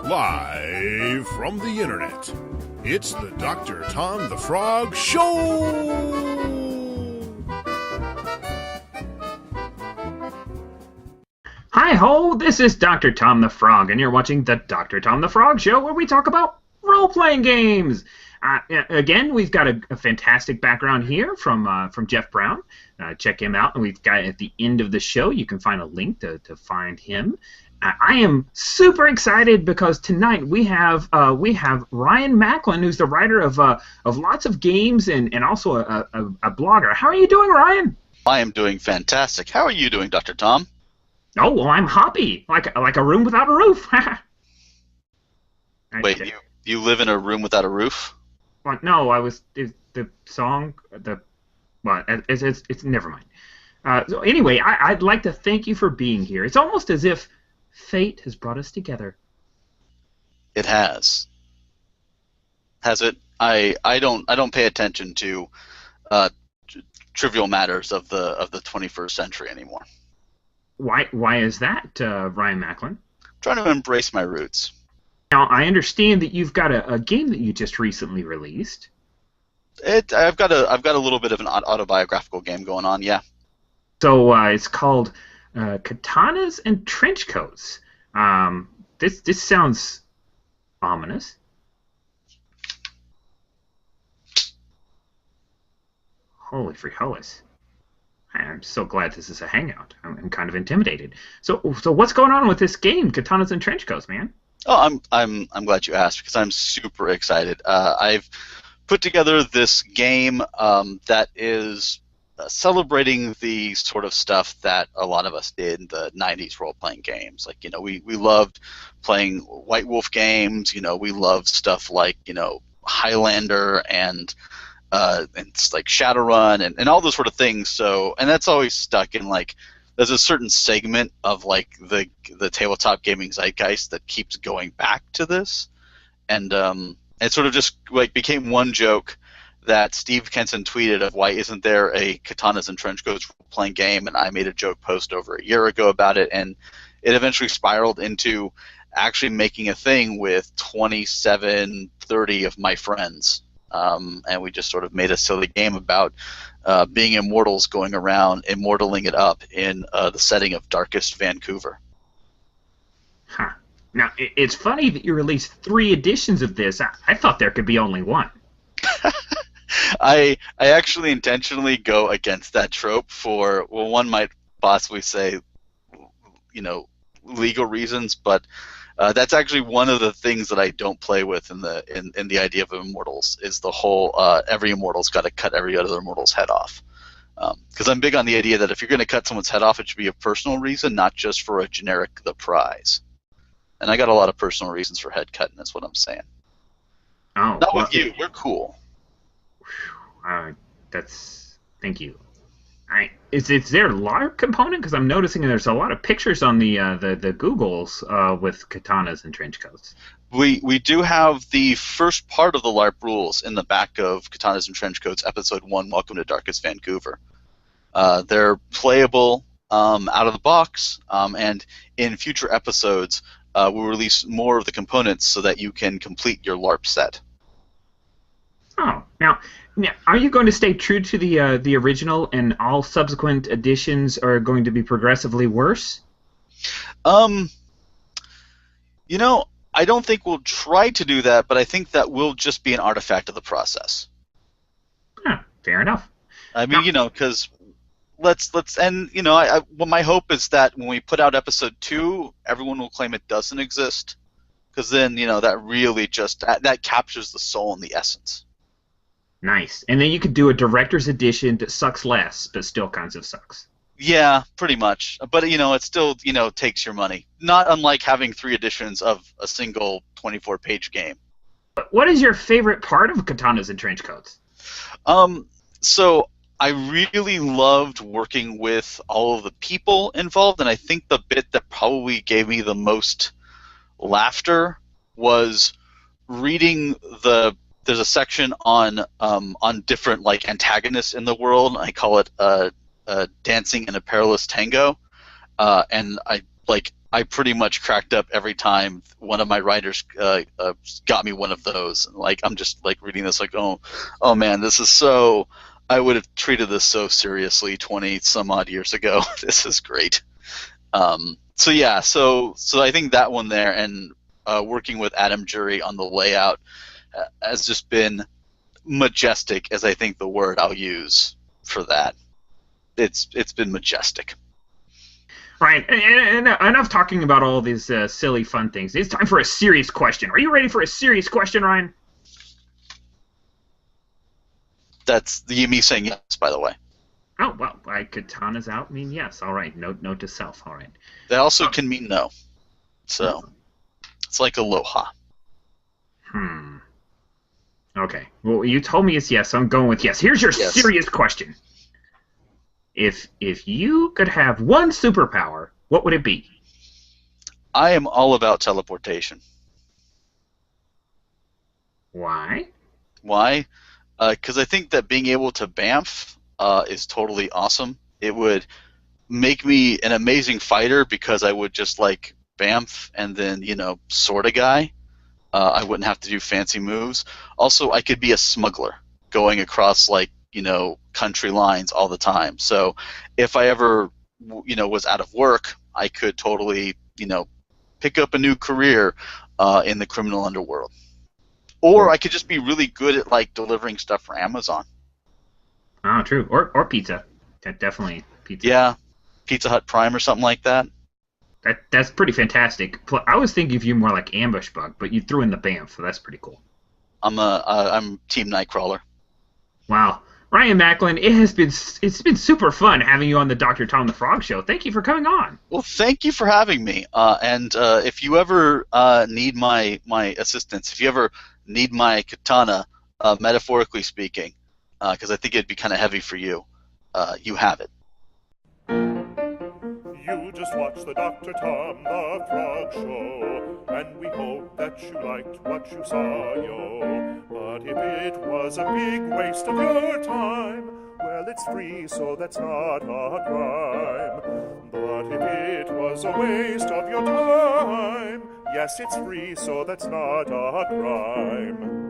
Live from the internet, it's the Dr. Tom the Frog Show! Hi-ho, this is Dr. Tom the Frog, and you're watching the Dr. Tom the Frog Show, where we talk about role-playing games. Again, we've got a fantastic background here from Jeff Brown. Check him out, and we've got at the end of the show, you can find a link to find him. I am super excited because tonight we have Ryan Macklin, who's the writer of lots of games and also a blogger. How are you doing, Ryan? I am doing fantastic. How are you doing, Dr. Tom? Oh, well, I'm hoppy, like a room without a roof. Wait, you live in a room without a roof? Well, no, the song, it's never mind. So anyway, I'd like to thank you for being here. It's almost as if fate has brought us together. It has. Has it? I don't pay attention to trivial matters of the 21st century anymore. Why is that, Ryan Macklin? I'm trying to embrace my roots. Now, I understand that you've got a game that you just recently released. I've got a little bit of an autobiographical game going on, yeah. So it's called Katanas and Trenchcoats. This sounds ominous. Holy frijoles. I'm so glad this is a hangout. I'm kind of intimidated. So what's going on with this game, Katanas and Trenchcoats, man? Oh, I'm glad you asked because I'm super excited. I've put together this game that is celebrating the sort of stuff that a lot of us did in the 90s role-playing games. Like, we loved playing White Wolf games. We loved stuff like, Highlander and like Shadowrun and all those sort of things. So, and that's always stuck in there's a certain segment of the tabletop gaming zeitgeist that keeps going back to this, and it sort of just became one joke that Steve Kenson tweeted of why isn't there a Katanas and Trenchcoats role-playing game, and I made a joke post over a year ago about it, and it eventually spiraled into actually making a thing with 27, 30 of my friends. And we just sort of made a silly game about being immortals going around immortaling it up in the setting of darkest Vancouver. Huh. Now, it's funny that you released 3 editions of this. I thought there could be only one. I actually intentionally go against that trope for, well, one might possibly say, legal reasons, but that's actually one of the things that I don't play with in the idea of immortals is the whole every immortal's got to cut every other immortal's head off. Because I'm big on the idea that if you're going to cut someone's head off, it should be a personal reason, not just for a generic the prize. And I got a lot of personal reasons for head cutting. That's what I'm saying. Oh, not with you. We're cool. Thank you. Is there a LARP component? Because I'm noticing there's a lot of pictures on the Googles with Katanas and Trenchcoats. We do have the first part of the LARP rules in the back of Katanas and Trenchcoats, Episode 1, Welcome to Darkest Vancouver. They're playable out of the box, and in future episodes we'll release more of the components so that you can complete your LARP set. Oh, now, are you going to stay true to the original, and all subsequent editions are going to be progressively worse? I don't think we'll try to do that, but I think that will just be an artifact of the process. Huh, fair enough. I mean, because my hope is that when we put out Episode 2, everyone will claim it doesn't exist, because then that really just that captures the soul and the essence. Nice. And then you could do a director's edition that sucks less, but still kinds of sucks. Yeah, pretty much. But, it still, takes your money. Not unlike having 3 editions of a single 24-page game. What is your favorite part of Katanas and Trenchcoats? So I really loved working with all of the people involved, and I think the bit that probably gave me the most laughter was reading there's a section on different antagonists in the world. I call it dancing in a perilous tango, and I I pretty much cracked up every time one of my writers got me one of those. Like I'm just like reading this like, oh man, this is so. I would have treated this so seriously 20 some odd years ago. This is great. So yeah, so I think that one there, and working with Adam Jury on the layout has just been majestic, as I think the word I'll use for that. It's been majestic. Right, and enough talking about all these silly fun things. It's time for a serious question. Are you ready for a serious question, Ryan? That's me saying yes, by the way. Oh, well, Katana's out mean yes. All right, note to self. All right. That also can mean no. So it's like aloha. Okay. Well, you told me it's yes, so I'm going with yes. Here's your Yes. serious question. If you could have one superpower, what would it be? I am all about teleportation. Why? Why? Because I think that being able to bamf is totally awesome. It would make me an amazing fighter because I would just like bamf and then, sword a guy. I wouldn't have to do fancy moves. Also, I could be a smuggler going across country lines all the time. So if I ever was out of work, I could totally pick up a new career in the criminal underworld. Or I could just be really good at delivering stuff for Amazon. Oh, true. Or pizza. Definitely pizza. Yeah, Pizza Hut Prime or something like that. That's pretty fantastic. I was thinking of you more like Ambush Bug, but you threw in the BAMF, so that's pretty cool. I'm Team Nightcrawler. Wow. Ryan Macklin, it's been super fun having you on the Dr. Tom the Frog Show. Thank you for coming on. Well, thank you for having me. And if you ever need my assistance, if you ever need my katana, metaphorically speaking, because I think it'd be kind of heavy for you, you have it. You just watched the Dr. Tom the Frog Show, and we hope that you liked what you saw, yo. But if it was a big waste of your time, well, it's free, so that's not a crime. But if it was a waste of your time, yes, it's free, so that's not a crime.